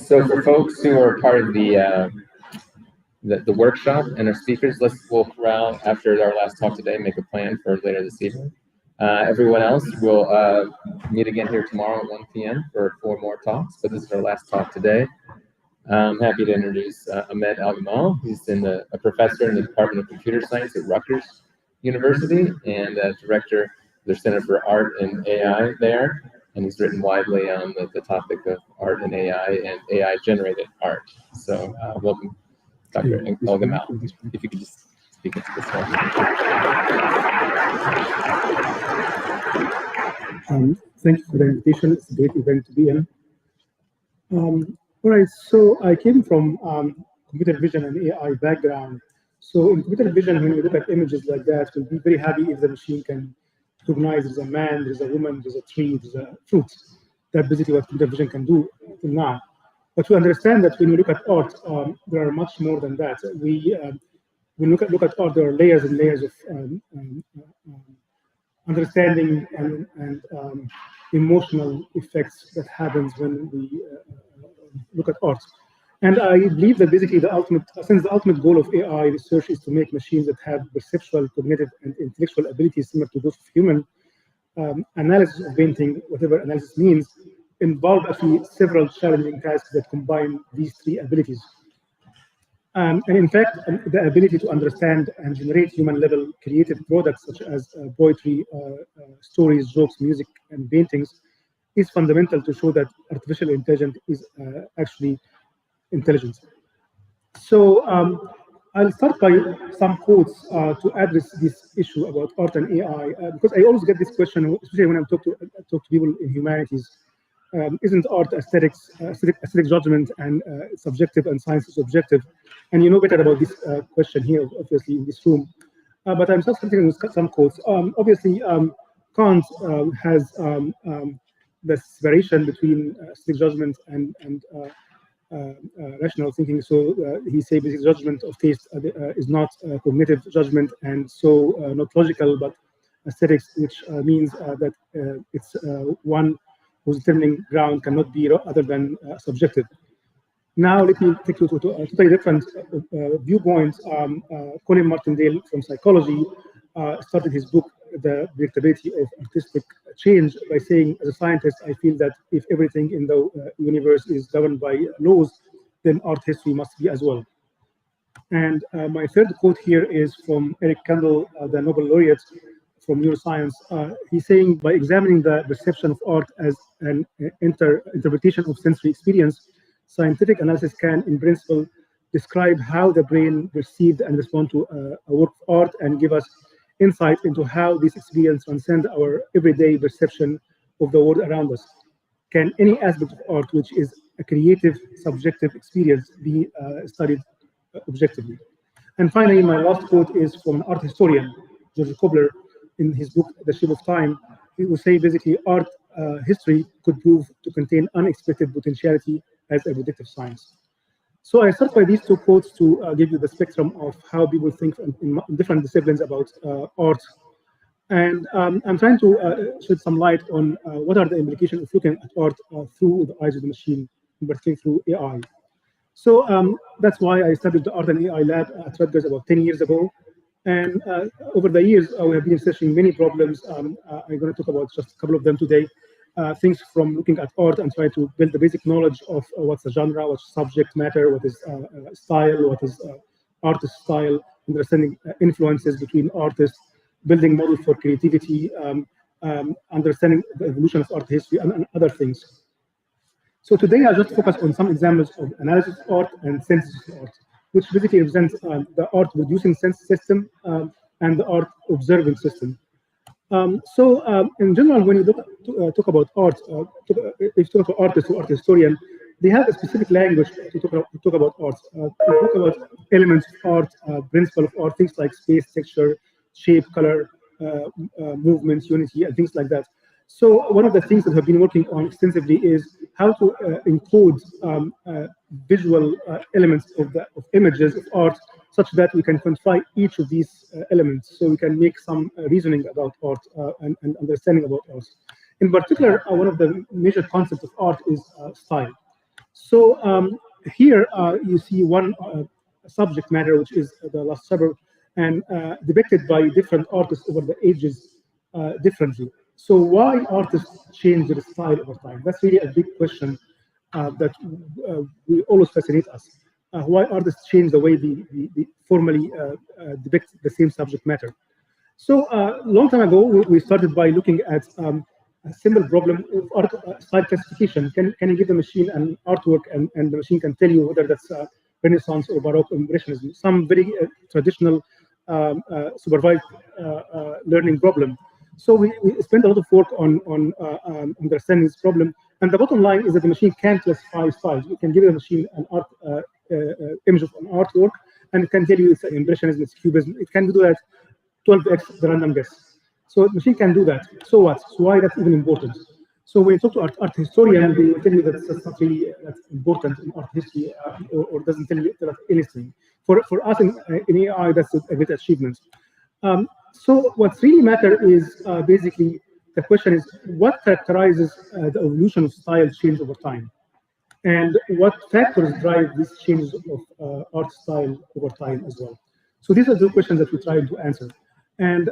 So for folks who are part of the workshop and our speakers, we'll corral after our last talk today, make a plan for later this evening. Everyone else will meet again here tomorrow at 1 p.m. for 4 more talks, but this is our last talk today. I'm happy to introduce Ahmed Elgammal. He's a professor in the Department of Computer Science at Rutgers University and director of their Center for Art and AI there. And he's written widely on the topic of art and AI-generated art. So welcome, Dr. Elgammal. If you could just speak into this one. Thank you for the invitation. It's a great event to be in. All right, so I came from computer vision and AI background. So in computer vision, when we look at images like that, we'll be very happy if the machine can recognize there's a man, there's a woman, there's a tree, there's a fruit. That's basically what computer vision can do till now. But we understand that when we look at art, there are much more than that. When we look at art, there are layers and layers of understanding and emotional effects that happens when we look at art. And I believe that basically since the ultimate goal of AI research is to make machines that have perceptual, cognitive, and intellectual abilities similar to those of human, analysis of painting, whatever analysis means, involve actually several challenging tasks that combine these 3 abilities. And in fact, the ability to understand and generate human-level creative products such as poetry, stories, jokes, music, and paintings is fundamental to show that artificial intelligence is actually intelligence. So I'll start by some quotes to address this issue about art and AI, because I always get this question, especially when I talk to people in humanities. Isn't art aesthetic judgment and subjective, and science is objective? And you know better about this question here, obviously, in this room. But I'm just starting with some quotes. Obviously, Kant has the separation between aesthetic judgment and rational thinking. So he says basic judgment of taste is not cognitive judgment, and so not logical, but aesthetics, which means that it's one whose determining ground cannot be other than subjective. Now let me take you to a totally different viewpoint. Colin Martindale from psychology started his book, The Predictability of Artistic Change, by saying, as a scientist, I feel that if everything in the universe is governed by laws, then art history must be as well. And my third quote here is from Eric Kandel, the Nobel laureate from neuroscience. He's saying, by examining the perception of art as an interpretation of sensory experience, scientific analysis can, in principle, describe how the brain perceived and respond to a work of art and give us insight into how this experience transcends our everyday perception of the world around us. Can any aspect of art, which is a creative, subjective experience, be studied objectively? And finally, my last quote is from an art historian, George Kobler, in his book, The Shape of Time. He will say basically art history could prove to contain unexpected potentiality as a predictive science. So I start by these 2 quotes to give you the spectrum of how people think in different disciplines about art. And I'm trying to shed some light on what are the implications of looking at art through the eyes of the machine, in particular through AI. So that's why I established the Art and AI Lab at Rutgers about 10 years ago. And over the years, we have been researching many problems. I'm going to talk about just a couple of them today. Things from looking at art and try to build the basic knowledge of what's a genre, what's subject matter, what is style, what is artist style, understanding influences between artists, building models for creativity, understanding the evolution of art history, and other things. So today I just focus on some examples of analysis of art and synthesis of art, which basically represents the art producing sense system and the art observing system. In general, when you talk about art, if you talk about artists or art historian, they have a specific language to talk about art. To talk about elements of art, principle of art, things like space, texture, shape, color, movements, unity, and things like that. So one of the things that I've been working on extensively is how to encode visual elements of images of art, such that we can quantify each of these elements, so we can make some reasoning about art and understanding about art. In particular, one of the major concepts of art is style. So here you see one subject matter, which is the Last Supper, and depicted by different artists over the ages differently. So why artists change their style over time? That's really a big question that will always fascinate us. Why artists change the way they formally depict the same subject matter. So a long time ago, we started by looking at a simple problem of art style classification. Can you give the machine an artwork and the machine can tell you whether that's Renaissance or Baroque or Impressionism, some very traditional supervised learning problem. So we spent a lot of work on understanding this problem. And the bottom line is that the machine can classify styles. You can give the machine an art image of an artwork, and it can tell you it's an Impressionism, it's Cubism. It can do that 12x the random guess. So the machine can do that. So what? So why that's even important? So when you talk to art historian, they will tell you that that's not really that's important in art history, or doesn't tell you anything. For us in AI, that's a great achievement. So what's really matter is basically the question is what characterizes the evolution of style change over time, and what factors drive these changes of art style over time as well. So these are the questions that we try to answer. And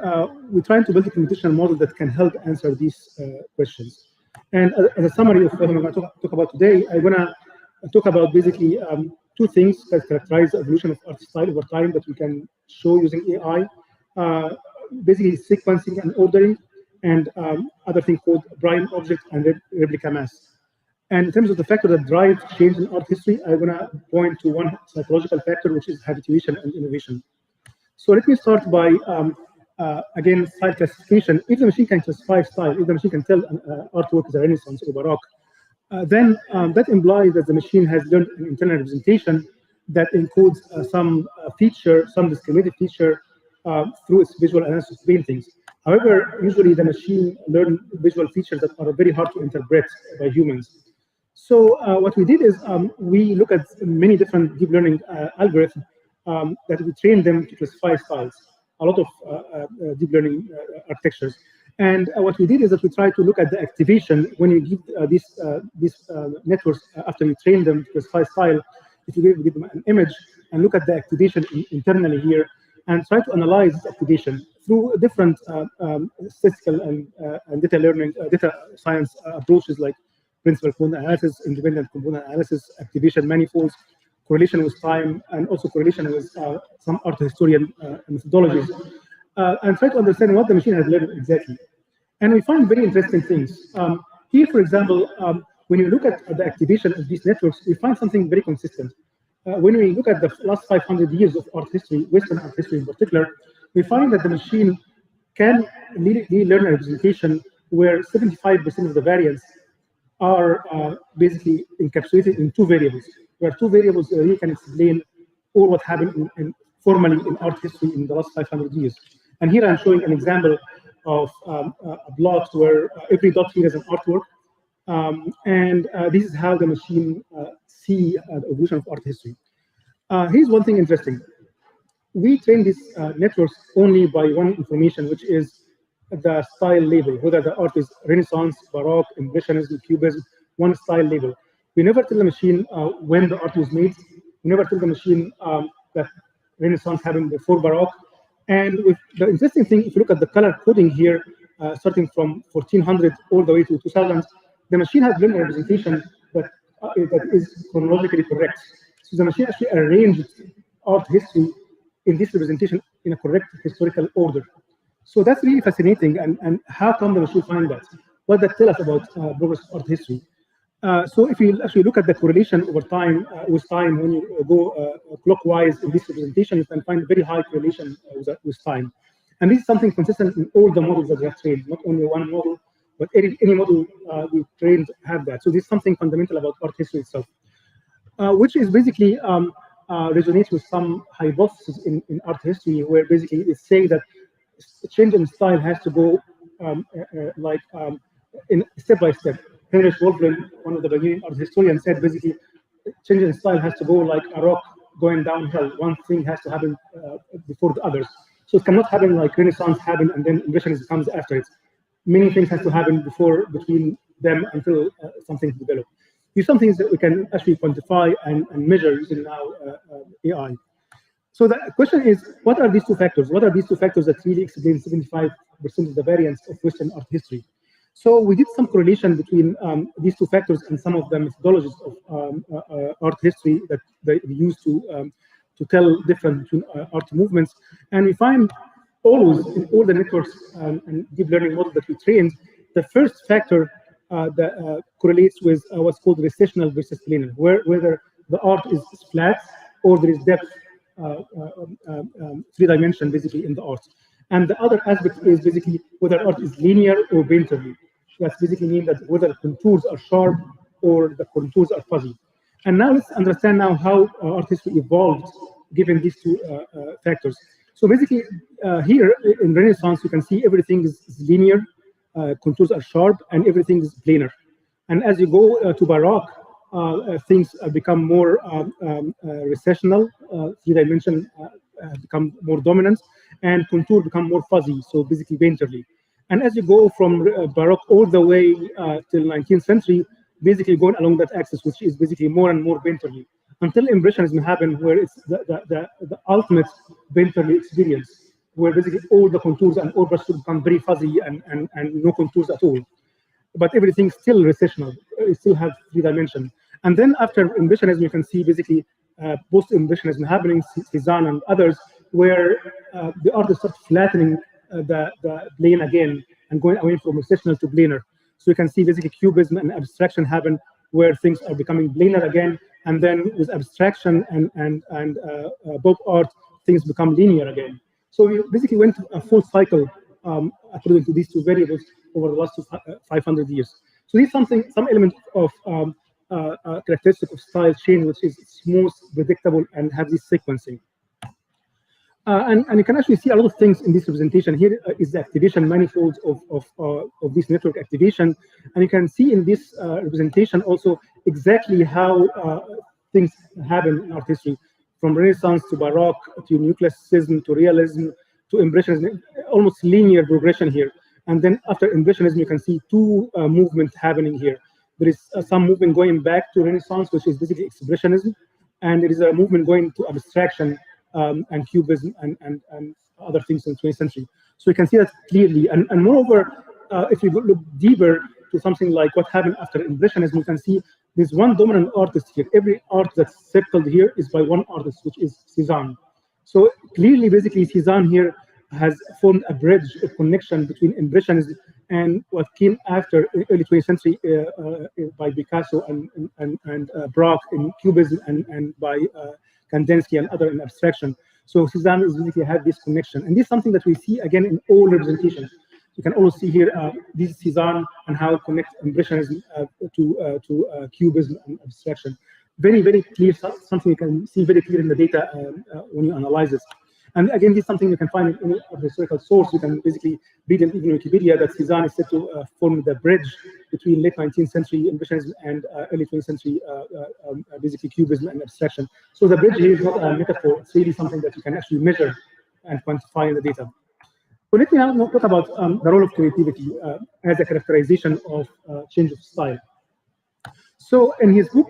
we're trying to build a computational model that can help answer these questions. And as a summary of what I'm going to talk about today, I want to talk about basically two things that characterize the evolution of art style over time that we can show using AI. Basically sequencing and ordering, and other thing called prime object and replica mass. And in terms of the factor that drives change in art history, I want to point to one psychological factor, which is habituation and innovation. So let me start by, again, style classification. If the machine can classify style, if the machine can tell artwork is a Renaissance or Baroque, then that implies that the machine has learned an internal representation that includes some feature, some discriminated feature through its visual analysis of paintings. However, usually the machine learns visual features that are very hard to interpret by humans. So what we did is we look at many different deep learning algorithms that we train them to classify styles, a lot of deep learning architectures. And what we did is that we tried to look at the activation when you give these networks, after you train them to classify style, if you give them an image and look at the activation internally here, and try to analyze this activation through different statistical and data learning, data science approaches like principal component analysis, independent component analysis, activation manifolds, correlation with time, and also correlation with some art historian methodologies, and try to understand what the machine has learned exactly. And we find very interesting things. Here, for example, when you look at the activation of these networks, we find something very consistent. When we look at the last 500 years of art history, Western art history in particular, we find that the machine can learn a representation where 75% of the variants are basically encapsulated in two variables, where two variables really can explain all what happened formally in art history in the last 500 years. And here I'm showing an example of a plot where every dot here is an artwork. And this is how the machine see the evolution of art history. Here's one thing interesting. We train these networks only by one information, which is the style label, whether the art is Renaissance, Baroque, Impressionism, Cubism, one style label. We never tell the machine when the art was made. We never tell the machine that Renaissance happened before Baroque. And with the interesting thing, if you look at the color coding here, starting from 1400 all the way to 2000, the machine has learned a representation that is chronologically correct. So the machine actually arranged art history in this representation in a correct historical order. So that's really fascinating. And how come the machine find that? What does that tell us about progress of art history? So if you actually look at the correlation over time, with time, when you go clockwise in this representation, you can find very high correlation with time. And this is something consistent in all the models that we have trained, not only one model, but any model we trained have that. So this is something fundamental about art history itself, which is basically resonates with some hypotheses in art history, where basically it's saying that change in style has to go in step by step. Heinrich Wolfram, one of the beginning art historians, said basically change in style has to go like a rock going downhill. One thing has to happen before the others. So it cannot happen like Renaissance happened and then Impressionism comes after it. Many things have to happen between them until something develops. These are some things that we can actually quantify and measure using now AI. So the question is, what are these two factors? What are these two factors that really explain 75% of the variance of Western art history? So we did some correlation between these two factors and some of the methodologies of art history that they use to tell difference between art movements. And we find always in all the networks and deep learning models that we trained, the first factor that correlates with what's called recessional versus planar, whether the art is flat or there is depth, 3-dimension basically in the art. And the other aspect is basically whether art is linear or painterly. That's basically mean that whether contours are sharp or the contours are fuzzy. And now let's understand now how art history evolved given these two factors. So basically here in Renaissance, you can see everything is linear, contours are sharp, and everything is planar. And as you go to Baroque, things become more recessional, 3-dimension become more dominant, and contour become more fuzzy, so basically painterly. And as you go from Baroque all the way till 19th century, basically going along that axis, which is basically more and more painterly, until Impressionism happened, where it's the ultimate painterly experience, where basically all the contours and all brushes become very fuzzy and no contours at all. But everything's still recessional, it still has 3-dimension. And then after Impressionism, you can see basically post-Impressionism happening, Cézanne and others, where the artists start flattening the plane again and going away from recessional to planar. So you can see basically cubism and abstraction happen, where things are becoming planar again, and then with abstraction and Baroque art, things become linear again. So we basically went a full cycle according to these two variables over the last 500 years. So this is some element of characteristic of style change, which is smooth, predictable, and have this sequencing. And you can actually see a lot of things in this representation. Here is the activation manifolds of this network activation. And you can see in this representation also exactly how things happen in art history, from Renaissance to Baroque to Neoclassicism to Realism to Impressionism, almost linear progression here. And then after Impressionism, you can see two movements happening here. There is some movement going back to Renaissance, which is basically Expressionism, and there is a movement going to abstraction and Cubism and other things in the 20th century. So you can see that clearly. And moreover, if you look deeper to something like what happened after Impressionism, you can see there's one dominant artist here. Every art that's circled here is by one artist, which is Cézanne. So clearly, basically, Cézanne here has formed a bridge, a connection between Impressionism and what came after early 20th century by Picasso and Braque in Cubism and by Kandinsky and other in abstraction. So Cézanne is basically had this connection, and this is something that we see again in all representations. You can also see here this is Cézanne and how it connects Impressionism to Cubism and abstraction. Very, very clear, something you can see very clear in the data when you analyze it. And again, this is something you can find in any of the historical source. You can basically read in even Wikipedia that Cézanne is said to form the bridge between late 19th century Impressionism and early 20th century basically Cubism and abstraction. So the bridge here is not a metaphor, it's really something that you can actually measure and quantify in the data. So let me now talk about the role of creativity as a characterization of change of style. So in his book,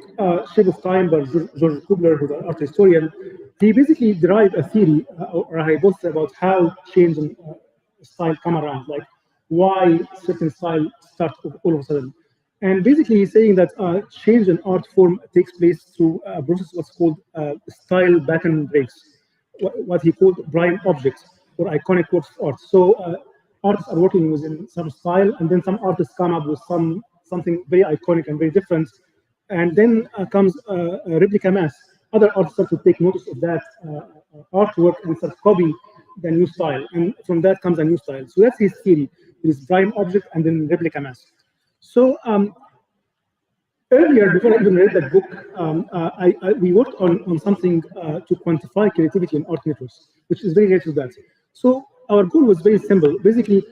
Shape of Time by George Kubler, who's an art historian, he basically derived a theory or a hypothesis about how change in style come around, like why certain style start all of a sudden. And basically he's saying that change in art form takes place through a process what's called style pattern breaks, what he called prime objects or iconic works of art. So artists are working within some style, and then some artists come up with something very iconic and very different. And then comes a replica mass. Other artists start to take notice of that artwork and start copying the new style. And from that comes a new style. So that's his theory. There is prime object and then replica mass. So earlier, before I even read that book, we worked on something to quantify creativity in art networks, which is very related to that. So our goal was very simple. Basically,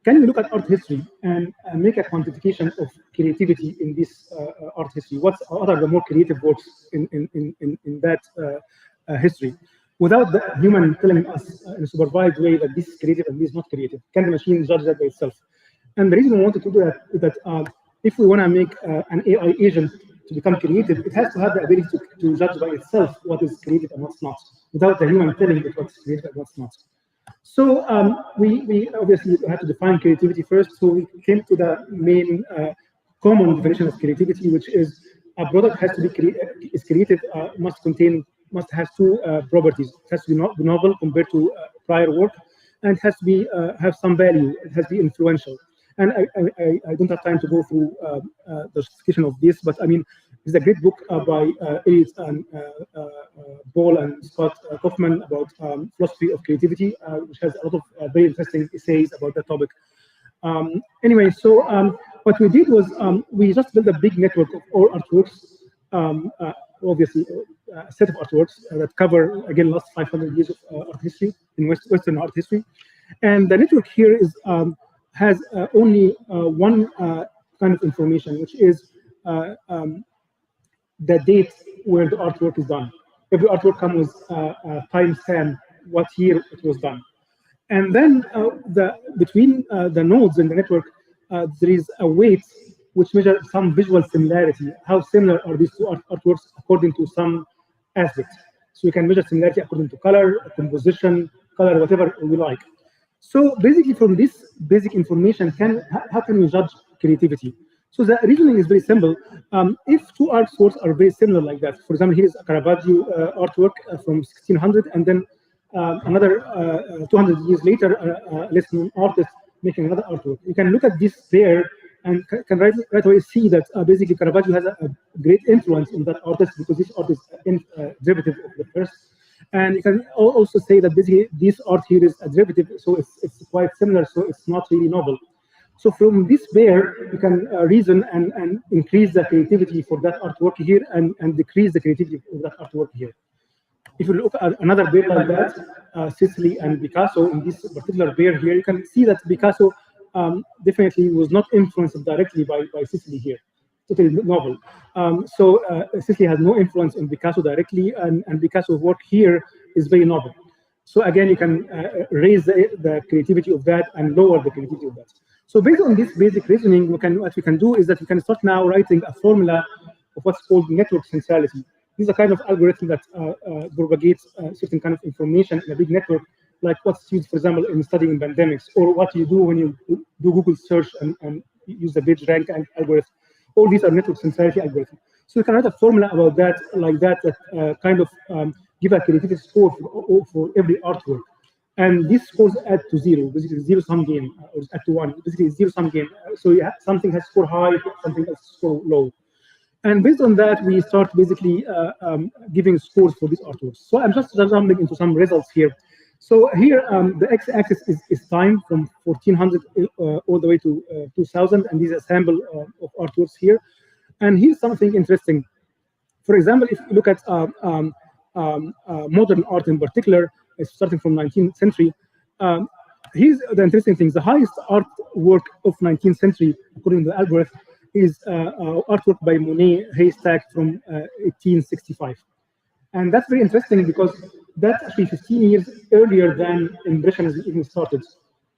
can we look at art history and make a quantification of creativity in this art history? What are the more creative works in that history? Without the human telling us in a supervised way that this is creative and this is not creative. Can the machine judge that by itself? And the reason we wanted to do that is that if we want to make an AI agent to become creative, it has to have the ability to judge by itself what is creative and what's not, without the human telling it what's creative and what's not. So we obviously had to define creativity first. So we came to the main common definition of creativity, which is a product has to be creative, must have two properties. It has to be novel compared to prior work, and it has to be have some value. It has to be influential. And I don't have time to go through the justification of this, but I mean, it's a great book by Elliot and Paul and Scott Kaufman about philosophy of creativity, which has a lot of very interesting essays about that topic. Anyway, so what we did was we just built a big network of all artworks, obviously a set of artworks that cover, again, last 500 years of art history, in Western art history. And the network here is has only one kind of information, which is the date where the artwork is done. Every artwork comes with a timestamp, what year it was done. And then between the nodes in the network, there is a weight which measures some visual similarity. How similar are these two artworks according to some aspect? So you can measure similarity according to color, composition, color, whatever we like. So basically, from this basic information, how can we judge creativity? So the reasoning is very simple. If two artworks are very similar like that, for example, here is a Caravaggio artwork from 1600, and then another 200 years later, a less known artist making another artwork. You can look at this pair and can right away see that basically Caravaggio has a great influence on that artist, because this artist is derivative of the first. And you can also say that basically this art here is a derivative, so it's quite similar, so it's not really novel. So from this pair, you can reason and increase the creativity for that artwork here and decrease the creativity of that artwork here. If you look at another pair like that, Sicily and Picasso, in this particular pair here, you can see that Picasso definitely was not influenced directly by Sicily here. Totally novel. So Sicily has no influence on Picasso directly, and Picasso's work here is very novel. So again, you can raise the creativity of that and lower the creativity of that. So based on this basic reasoning, what we can do is that we can start now writing a formula of what's called network centrality. This is a kind of algorithm that propagates certain kind of information in a big network, like what's used, for example, in studying pandemics, or what you do when you do Google search and use the PageRank algorithm. All these are network centrality algorithms. So you can write a formula about that, like that kind of give a creativity score for every artwork. And these scores add to zero, basically zero-sum game, or add to one, basically zero-sum game. So something has score high, something has score low. And based on that, we start basically giving scores for these artworks. So I'm just jumping into some results here. So here, the x-axis is time from 1400 all the way to 2000, and this is a sample of artworks here. And here's something interesting. For example, if you look at modern art in particular, starting from 19th century, here's the interesting thing. The highest artwork of 19th century, according to the algorithm, is artwork by Monet, Haystack from 1865. And that's very interesting because that's actually 15 years earlier than Impressionism even started.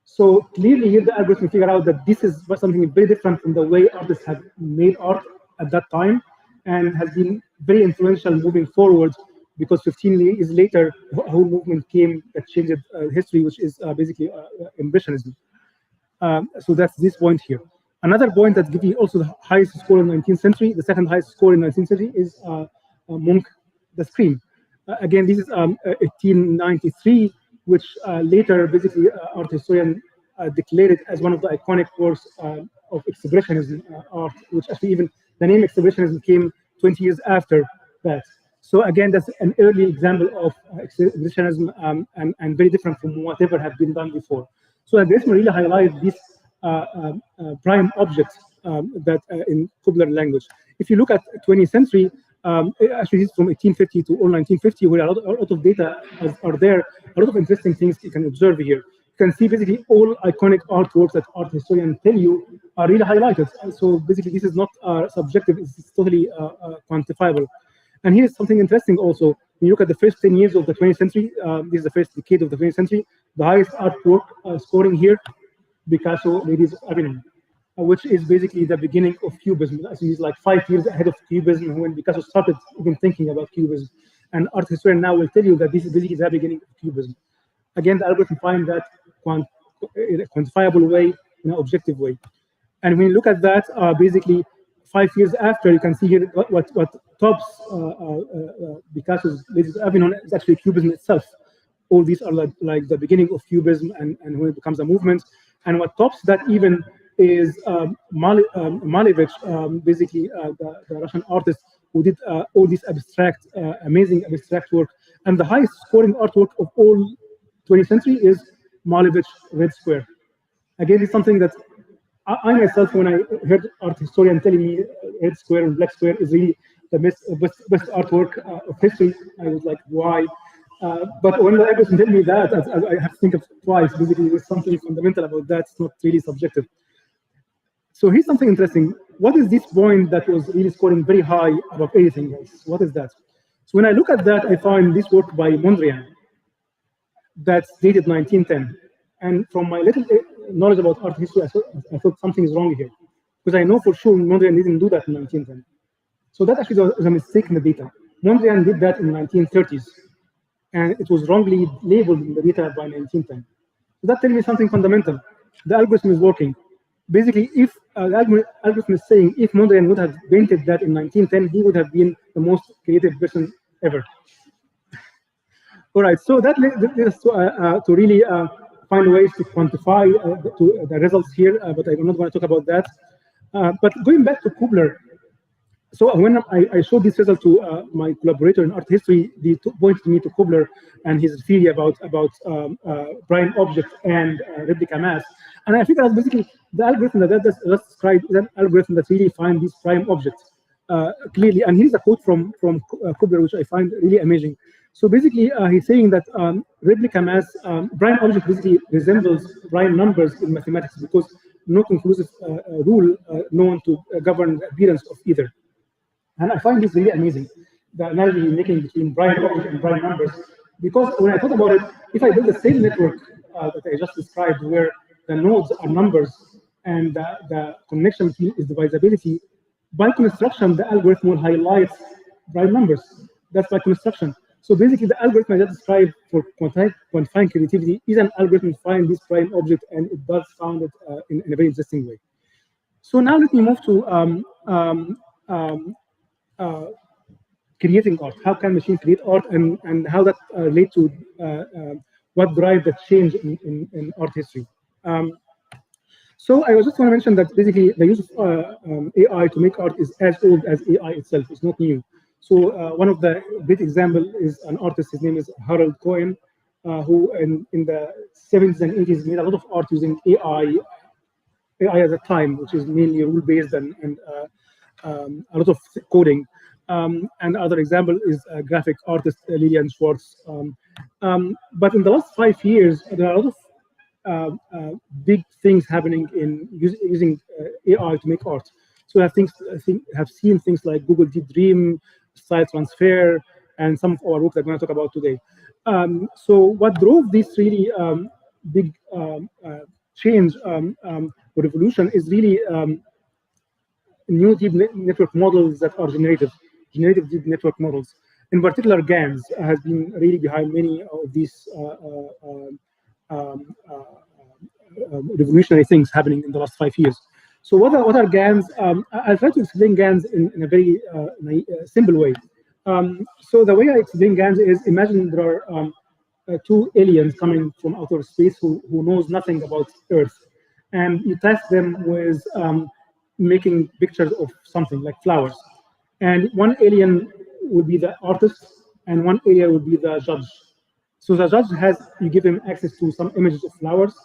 So clearly here the algorithm figured out that this is something very different from the way artists have made art at that time, and has been very influential moving forward, because 15 years later, a whole movement came that changed history, which is basically Impressionism. So that's this point here. Another point that gives you also the highest score in the 19th century, the second highest score in the 19th century is Munch, The Scream. Again, this is 1893, which later basically art historian declared it as one of the iconic works of Expressionism art, which actually even the name Expressionism came 20 years after that. So again, that's an early example of Expressionism and very different from whatever had been done before. So I guess we really highlight this prime object that in popular language. If you look at 20th century, actually it's from 1850 to all 1950, where a lot of data are there, a lot of interesting things you can observe here. You can see basically all iconic artworks that art historians tell you are really highlighted. So basically this is not subjective, it's totally quantifiable. And here's something interesting also. When you look at the first 10 years of the 20th century, this is the first decade of the 20th century, the highest artwork scoring here, Picasso, Ladies of Avignon. which is basically the beginning of Cubism. So he's like 5 years ahead of Cubism when Picasso started even thinking about Cubism. And art historian now will tell you that this is basically the beginning of Cubism. Again, the algorithm finds that in a quantifiable way, in an objective way. And when you look at that, basically 5 years after, you can see here what tops Picasso's latest Avignon is actually Cubism itself. All these are like the beginning of Cubism and when it becomes a movement. And what tops that even is Malevich, basically the Russian artist who did all this abstract, amazing abstract work. And the highest scoring artwork of all 20th century is Malevich Red Square. Again, it's something that I myself, when I heard art historian telling me Red Square and Black Square is really the best artwork of history, I was like, why? But when the algorithm tell me that, I have to think of twice. Basically, there's something fundamental about that. It's not really subjective. So here's something interesting. What is this point that was really scoring very high above anything else? What is that? So when I look at that, I find this work by Mondrian that's dated 1910. And from my little knowledge about art history, I thought something is wrong here. Because I know for sure Mondrian didn't do that in 1910. So that actually was a mistake in the data. Mondrian did that in the 1930s. And it was wrongly labeled in the data by 1910. So that tells me something fundamental. The algorithm is working. Basically, if the algorithm is saying if Mondrian would have painted that in 1910, he would have been the most creative person ever. All right, so that leads us to really find ways to quantify the results here, but I'm not going to talk about that. But going back to Kubler, so when I showed this result to my collaborator in art history, he pointed me to Kubler and his theory about prime object and replica mass. And I figured out basically the algorithm that just described is an algorithm that really finds these prime objects clearly. And here's a quote from Kubler, which I find really amazing. So basically, he's saying that replica mass, prime object basically resembles prime numbers in mathematics because no conclusive rule known to govern the appearance of either. And I find this really amazing, the analogy he's making between prime object and prime numbers. Because when I thought about it, if I build the same network that I just described, where the nodes are numbers and the connection between is divisibility, by construction, the algorithm will highlight prime numbers. That's by construction. So basically, the algorithm I just described for quantifying creativity is an algorithm to find this prime object, and it does found it in a very interesting way. So now let me move to creating art. How can machines create art, and how that relate to what drives the change in art history. So I was just want to mention that basically the use of AI to make art is as old as AI itself. It's not new. So one of the great example is an artist. His name is Harold Cohen, who in the 70s and 80s made a lot of art using AI at the time, which is mainly rule-based and a lot of coding. And other example is graphic artist Lillian Schwartz. But in the last 5 years, there are a lot of big things happening in using AI to make art. So I have seen things like Google Deep Dream, Style Transfer, and some of our work that we're going to talk about today. So what drove this really big change or revolution is really new deep network models that are generative deep network models. In particular, GANs has been really behind many of these revolutionary things happening in the last 5 years. So what are GANs? I'll try to explain GANs in a very simple way. So the way I explain GANs is, imagine there are two aliens coming from outer space who knows nothing about Earth, and you task them with making pictures of something like flowers. And one alien would be the artist, and one alien would be the judge. So the judge you give him access to some images of flowers.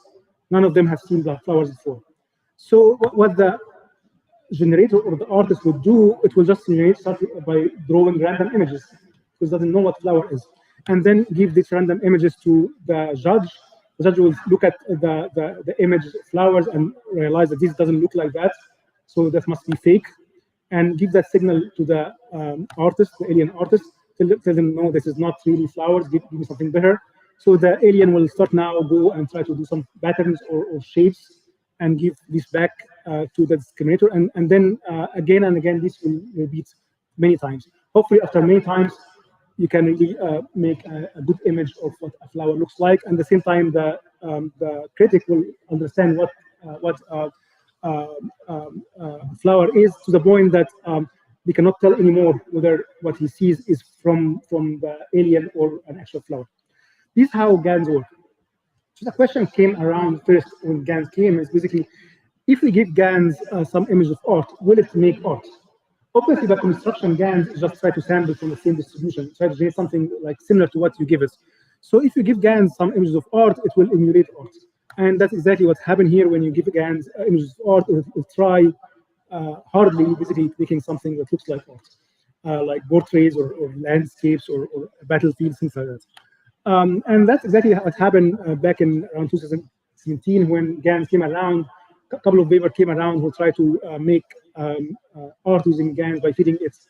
None of them have seen the flowers before. So what the generator or the artist would do, it will just generate something by drawing random images, because it doesn't know what flower is, and then give these random images to the judge. The judge will look at the image of flowers and realize that this doesn't look like that, so that must be fake, and give that signal to the artist, the alien artist, tell them, no, this is not really flowers, give me something better. So the alien will start now go and try to do some patterns or shapes and give this back, to the discriminator, and then again and again this will repeat many times. Hopefully, after many times, you can really make a good image of what a flower looks like, and at the same time, the critic will understand what flower is, to the point that they cannot tell anymore whether what he sees is from the alien or an actual flower. This is how GANs work. So the question came around first when GANs came is basically, if we give GANs some image of art, will it make art? Obviously, the construction GANs just try to sample from the same distribution, try to generate something like similar to what you give us. So if you give GANs some images of art, it will emulate art. And that's exactly what happened here when you give GANs images of art. It will try hardly, basically making something that looks like art, like portraits or landscapes or battlefields, things like that. And that's exactly what happened back in around 2017 when GANs came around. A couple of papers came around who tried to make art using GANs by feeding its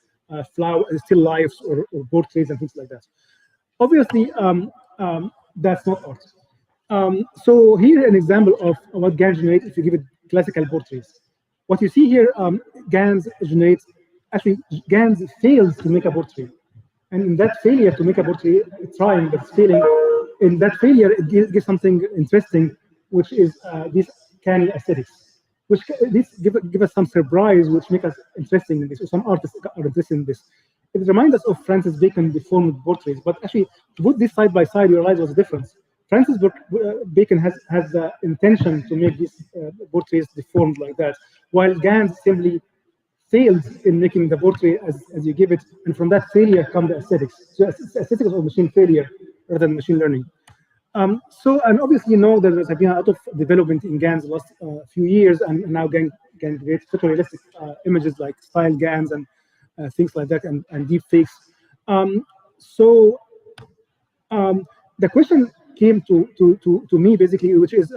still lifes or portraits and things like that. Obviously, that's not art. So here an example of what GANs generate if you give it classical portraits. What you see here, GANs generate, actually GANs fails to make a portrait. And in that failure to make a portrait, it's trying, but it's failing. In that failure, it gives something interesting, which is this canny aesthetics, which give us some surprise, which make us interesting in this, or some artists are interested in this. It reminds us of Francis Bacon deformed portraits, but actually, to put this side by side, you realize what's the difference. Francis Bacon has the intention to make these portraits deformed like that, while GANs simply fails in making the portrait as you give it, and from that failure come the aesthetics. So aesthetics of machine failure rather than machine learning. And obviously, you know, there's been a lot of development in GANs the last few years, and now GAN creates photorealistic images like style GANs and things like that, and deep fakes. The question came to me basically, which is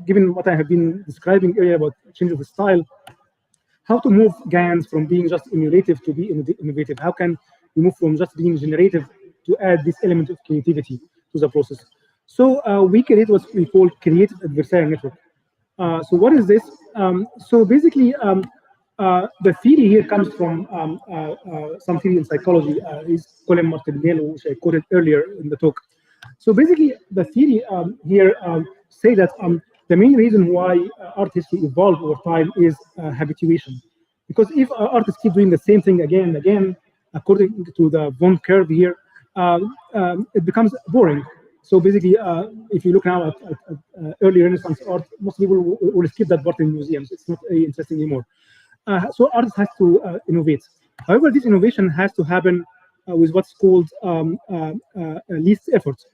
given what I have been describing earlier about change of the style, how to move GANs from being just emulative to be innovative? How can we move from just being generative to add this element of creativity to the process? So we create what we call creative adversary network. So what is this? So basically, the theory here comes from some theory in psychology. Is Colin Martinello, which I quoted earlier in the talk. So basically, the theory here say that the main reason why art history evolved over time is habituation. Because if artists keep doing the same thing again and again, according to the Von curve here, it becomes boring. So basically, if you look now at early Renaissance art, most people will skip that part in museums. It's not very interesting anymore. So artists have to innovate. However, this innovation has to happen with what's called least effort.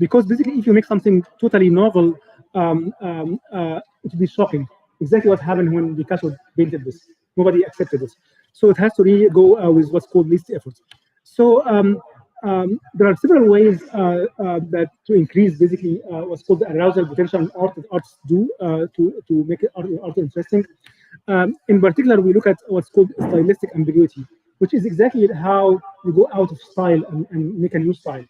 Because basically, if you make something totally novel, it would be shocking. Exactly what happened when Picasso painted this. Nobody accepted this. So it has to really go with what's called least effort. So there are several ways that to increase basically what's called the arousal potential in art that artists do to make art interesting. In particular, we look at what's called stylistic ambiguity, which is exactly how you go out of style and make a new style.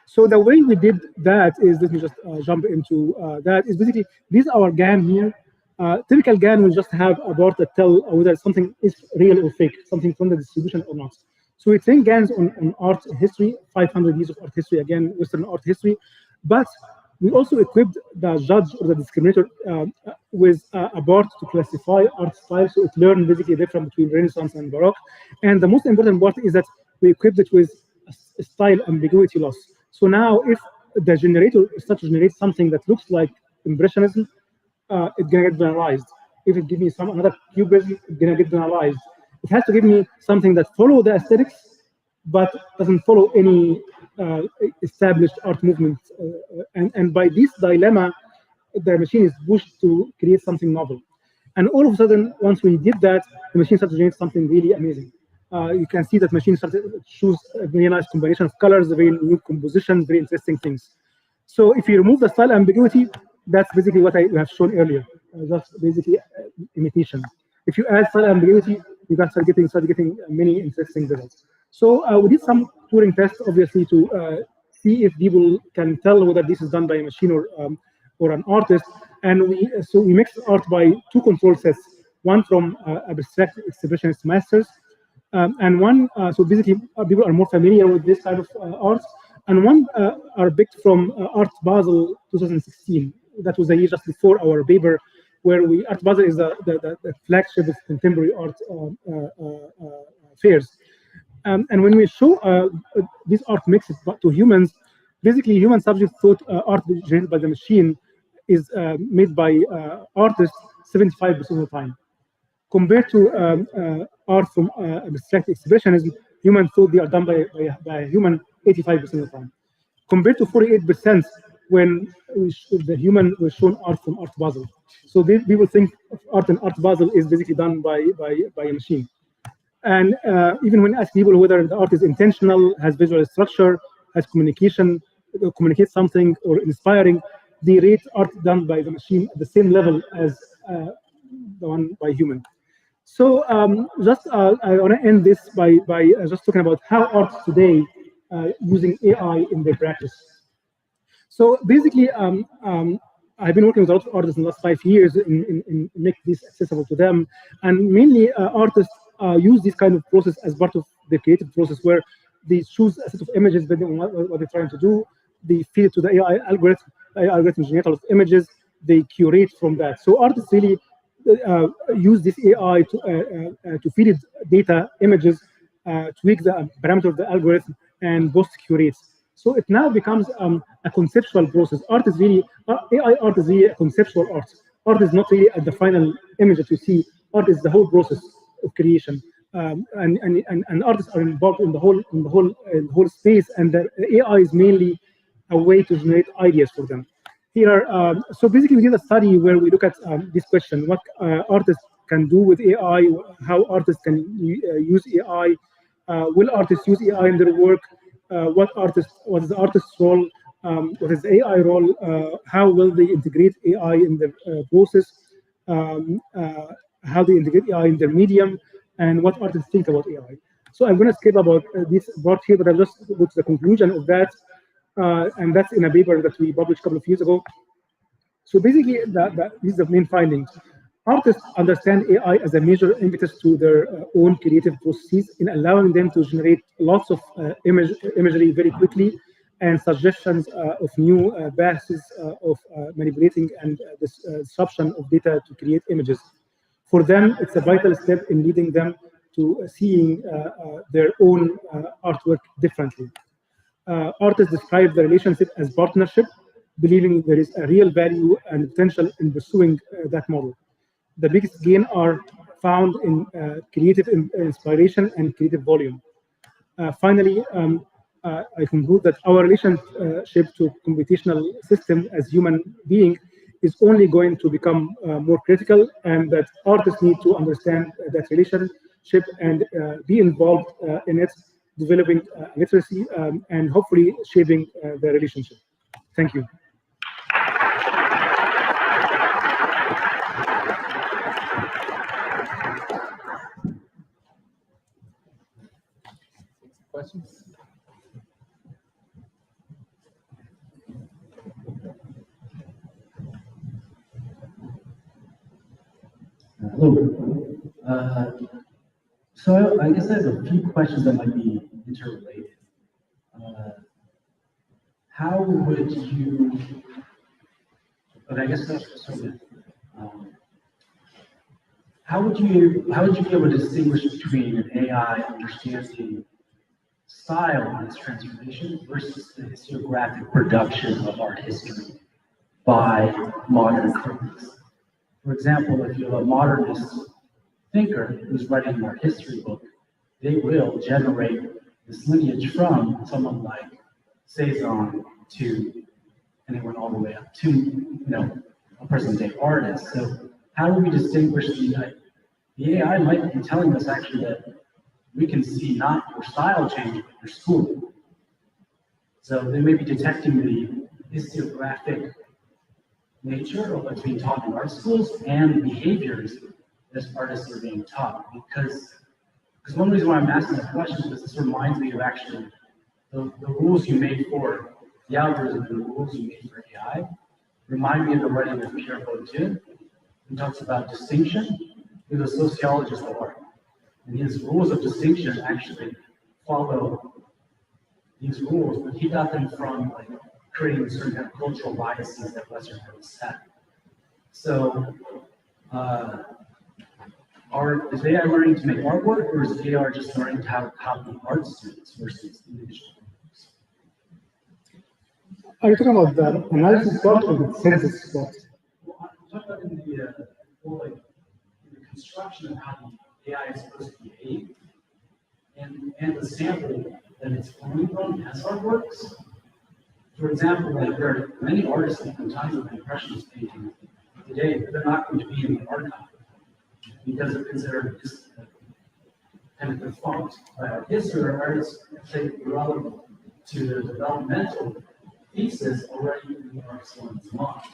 So the way we did that is, let me just jump into that, is basically, this is our GAN here. Typical GAN will just have a bar that tell whether something is real or fake, something from the distribution or not. So we train GANs on art history, 500 years of art history, again, Western art history. But we also equipped the judge or the discriminator with a bar to classify art styles. So it learned basically the difference between Renaissance and Baroque. And the most important part is that we equipped it with a style ambiguity loss. So now if the generator starts to generate something that looks like Impressionism, it's gonna get generalized. If it gives me another cubism, it's gonna get generalized. It has to give me something that follows the aesthetics, but doesn't follow any established art movement. And by this dilemma, the machine is pushed to create something novel. And all of a sudden, once we did that, the machine started to generate something really amazing. You can see that machine started to choose a very nice combination of colors, very new compositions, very interesting things. So if you remove the style ambiguity, that's basically what I have shown earlier, just basically imitation. If you add style ambiguity, you can start getting many interesting results. So we did some Turing tests, obviously, to see if people can tell whether this is done by a machine or an artist. And we mix art by two control sets, one from abstract expressionist masters, and one, so basically people are more familiar with this kind of art, and one are picked from Art Basel 2016. That was the year just before our paper, where Art Basel is the flagship of contemporary art fairs. And when we show this art mixed to humans, basically human subjects thought art generated by the machine is made by artists 75% of the time. Compared to art from abstract expressionism, humans thought they are done by a human 85% of the time. Compared to 48% when the human was shown art from Art Basel. So people think of art and Art Basel is basically done by a machine. And even when asked people whether the art is intentional, has visual structure, has communication, communicates something, or inspiring, they rate art done by the machine at the same level as the one by human. So I want to end this by just talking about how artists today using AI in their practice. So basically, I've been working with a lot of artists in the last 5 years in making this accessible to them, and mainly artists use this kind of process as part of the creative process, where they choose a set of images depending on what they're trying to do. They feed it to the AI algorithm. AI algorithm generates a lot of images. They curate from that. So artists really use this AI to feed it data, images, tweak the parameter of the algorithm, and post curates. So it now becomes a conceptual process. Art is really AI art is really a conceptual art. Art is not really at the final image that you see. Art is the whole process of creation, and artists are involved in the whole space. And the AI is mainly a way to generate ideas for them. Here, so basically, we did a study where we look at this question: what artists can do with AI, how artists can use AI, will artists use AI in their work? What is the artist's role? What is the AI role? How will they integrate AI in their process? How they integrate AI in their medium, and what artists think about AI. So I'm going to skip about this part here, but I'll just go to the conclusion of that, and that's in a paper that we published a couple of years ago. So basically, these are the main findings. Artists understand AI as a major impetus to their own creative processes in allowing them to generate lots of imagery very quickly, and suggestions of new bases of manipulating and disruption of data to create images. For them, it's a vital step in leading them to seeing their own artwork differently. Artists describe the relationship as partnership, believing there is a real value and potential in pursuing that model. The biggest gain are found in creative inspiration and creative volume. Finally, I conclude that our relationship to computational system as human being is only going to become more critical, and that artists need to understand that relationship and be involved in it, developing literacy and hopefully shaping the relationship. Thank you. Questions? Hello. So I guess I have a few questions that might be interrelated. How would you? But I guess that's sort of. How would you be able to distinguish between an AI understanding style in its transformation versus the historiographic production of art history by modern critics? For example, if you have a modernist thinker who's writing an art history book, they will generate this lineage from someone like Cezanne to anyone all the way up to a present-day artist. So how do we distinguish the AI might be telling us actually that we can see not your style change, but your school. So they may be detecting the historiographic nature of what's being taught in art schools and the behaviors that artists are being taught. Because one reason why I'm asking this question is this reminds me of actually the rules you made for the algorithm and the rules you made for AI. remind me of the writing of Pierre Bourdieu. He talks about distinction. He's a sociologist of art. And his rules of distinction actually follow these rules, but he got them from like creating certain kind of cultural biases that Western artists had. So, is AI learning to make artwork, or is AI just learning how to copy art students versus individual artists? Are you talking about the analysis part or the synthesis part? Well, I'm talking about in the construction of how the AI is supposed to behave, and the sample that it's forming from as artworks. For example, like there are many artists making tons of impressionist paintings today, but they're not going to be in the archive because they're considered just kind of defunct by our history. Or artists say relevant to the developmental thesis already in the artist's mind.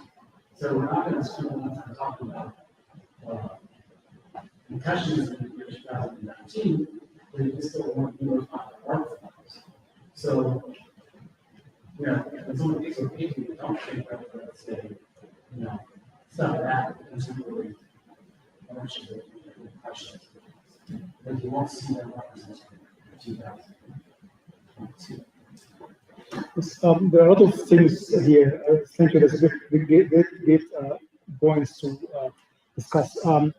So we're not going to spend a lot of time talking about impressionism in the year 2019, but it's still one of the most popular art forms. So, when someone thinks of painting, they don't think of, let's say, stuff that contemporary art should be impressionist. But you won't see that represented in 2022. There are a lot of things here. Thank you. That's a great points to discuss. I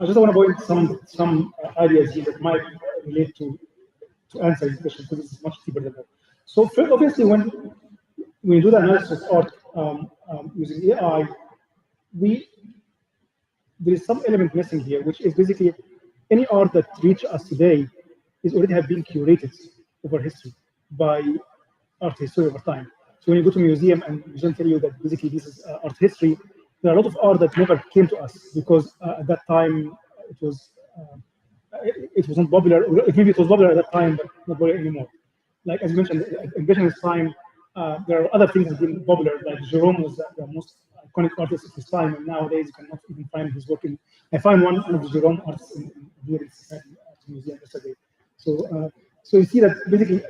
just want to point some ideas here that might relate to answer this question, because it's much deeper than that. So first, obviously, when we do the analysis of art using AI, there is some element missing here, which is basically any art that reaches us today is already have been curated over history by art history over time. So when you go to a museum and the museum tell you that basically this is art history, there are a lot of art that never came to us because at that time it was not popular. Maybe it was popular at that time, but not popular anymore. Like as you mentioned, in Impressionist time, there are other things that have been popular. Like Jerome was the most iconic artist of his time, and nowadays you cannot even find his work in. I find one of the Jerome artists in here in Cincinnati museum yesterday. So you see that basically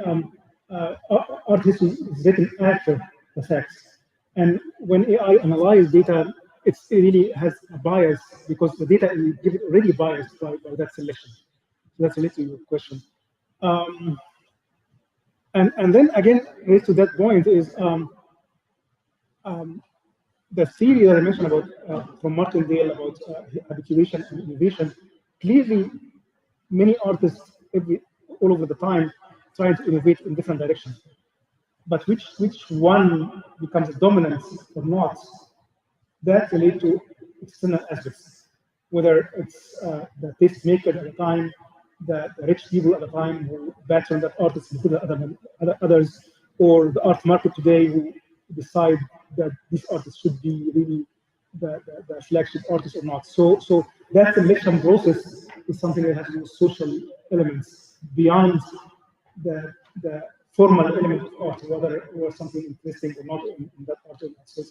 art history is written after the facts, and when AI analyzes data, it really has a bias because the data is already biased by that selection. So that's related to your question. And then again, related to that point is the theory that I mentioned about from Martindale about habituation and innovation. Clearly, many artists all over the time trying to innovate in different directions. But which one becomes dominant or not, that relates to external aspects. Whether it's the tastemaker at the time, the rich people at the time who pattern that artists included others, or the art market today who decide that this artist should be really the flagship artist or not. So that selection process is something that has to do with social elements beyond the formal element of art, whether it was something interesting or not in that art or not. So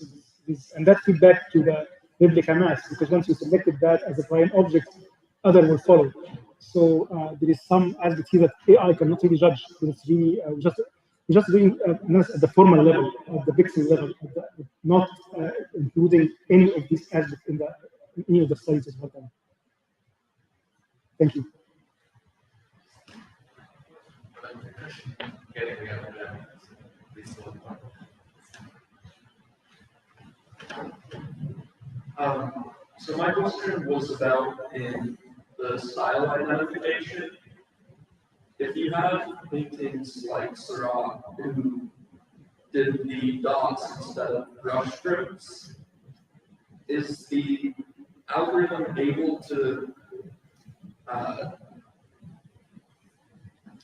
and that feedback to the replica mass, because once you selected that as a prime object, other will follow. So there is some aspect here that AI cannot really judge. It's really just doing at the formal level, at the pixel level, not including any of these aspects in any of the studies as well. Thank you. So my question was about in the style identification. If you have paintings like Seurat who did the dots instead of brush strokes, is the algorithm able to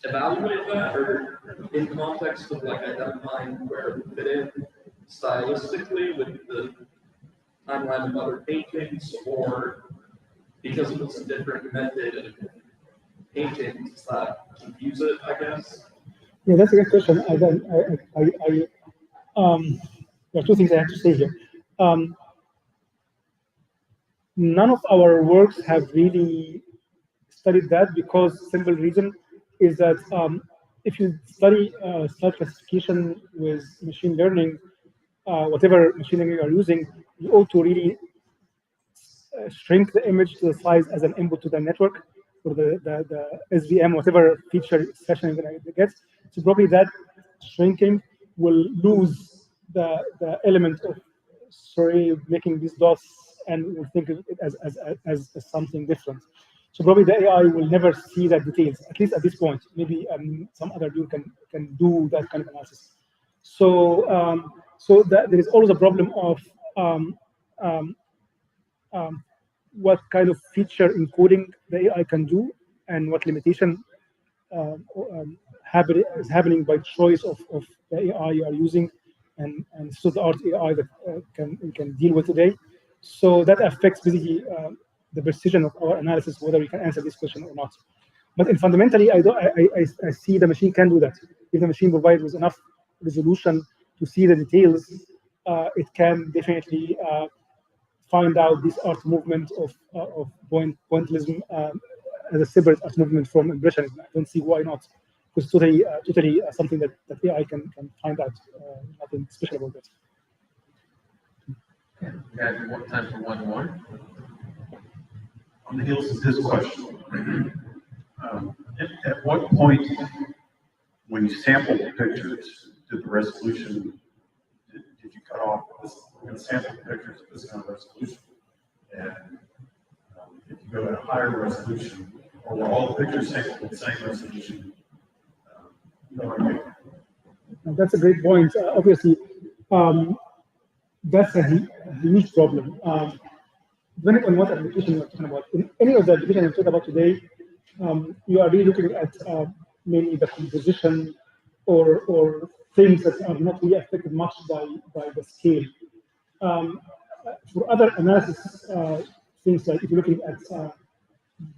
evaluate that, or in context of like identifying where it would fit in stylistically with the timeline of other paintings, or because it was a different method of painting, does that confuse it, I guess? Yeah, that's a good question. There are two things I have to say here. None of our works have really studied that, because simple reason is that if you study style classification with machine learning, whatever machine learning you are using, you ought to really shrink the image to the size as an input to the network for the SVM, whatever feature session it gets. So probably that shrinking will lose the element of making these dots, and we'll think of it as something different. So probably the AI will never see that details, at least at this point. Maybe some other tool can do that kind of analysis. So so that there is always a problem of what kind of feature encoding the AI can do, and what limitation is happening by choice of the AI you are using, and so the art AI that we can deal with today. So that affects basically the precision of our analysis, whether we can answer this question or not. But fundamentally, I see the machine can do that. If the machine provides with enough resolution to see the details, it can definitely find out this art movement of pointillism as a separate art movement from impressionism. I don't see why not, because totally something that AI can find out. Nothing special about that. Okay, we got time for one more. On the heels of this question, at what point, when you sample the pictures, did the resolution, did you cut off this? We're going to sample the pictures at this kind of resolution, and if you go at a higher resolution, or were all the pictures sampled at the same resolution? You know what I mean? That's a great point. Obviously, that's a huge problem. Depending on what application you're talking about, in any of the applications we talked about today, you are really looking at mainly the composition or things that are not really affected much by the scale. For other analysis, things like if you're looking at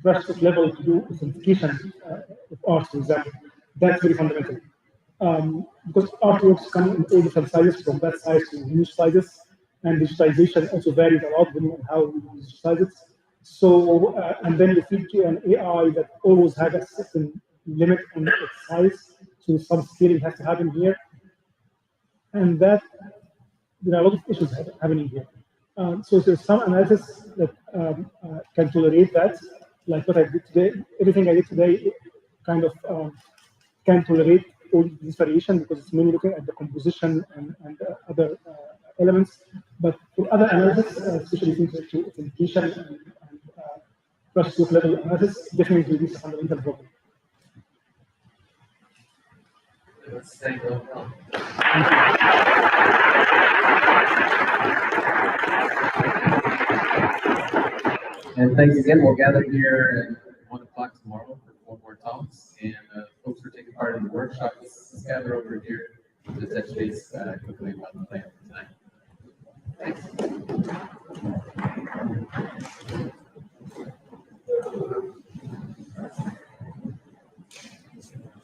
brushstroke level to do authentication of art, for example, that's very fundamental. Because artworks come in all different sizes, from that size to huge sizes, and digitization also varies a lot depending on how you digitize it. So, and then you feed to an AI that always has a certain limit on its size, so some scaling has to happen here. And that, there are a lot of issues happening here. So there's some analysis that can tolerate that, like what I did today. Everything I did today kind of can tolerate all this variation because it's mainly looking at the composition and other elements. But for other analysis, especially things like authentication and brushstroke level analysis, definitely this is a fundamental problem. Let's thank Elgammal. And thanks again. We'll gather here at 1 o'clock tomorrow for 4 more talks. And folks who are taking part in the workshop, let's gather over here to touch base quickly about the plan for tonight. Thanks.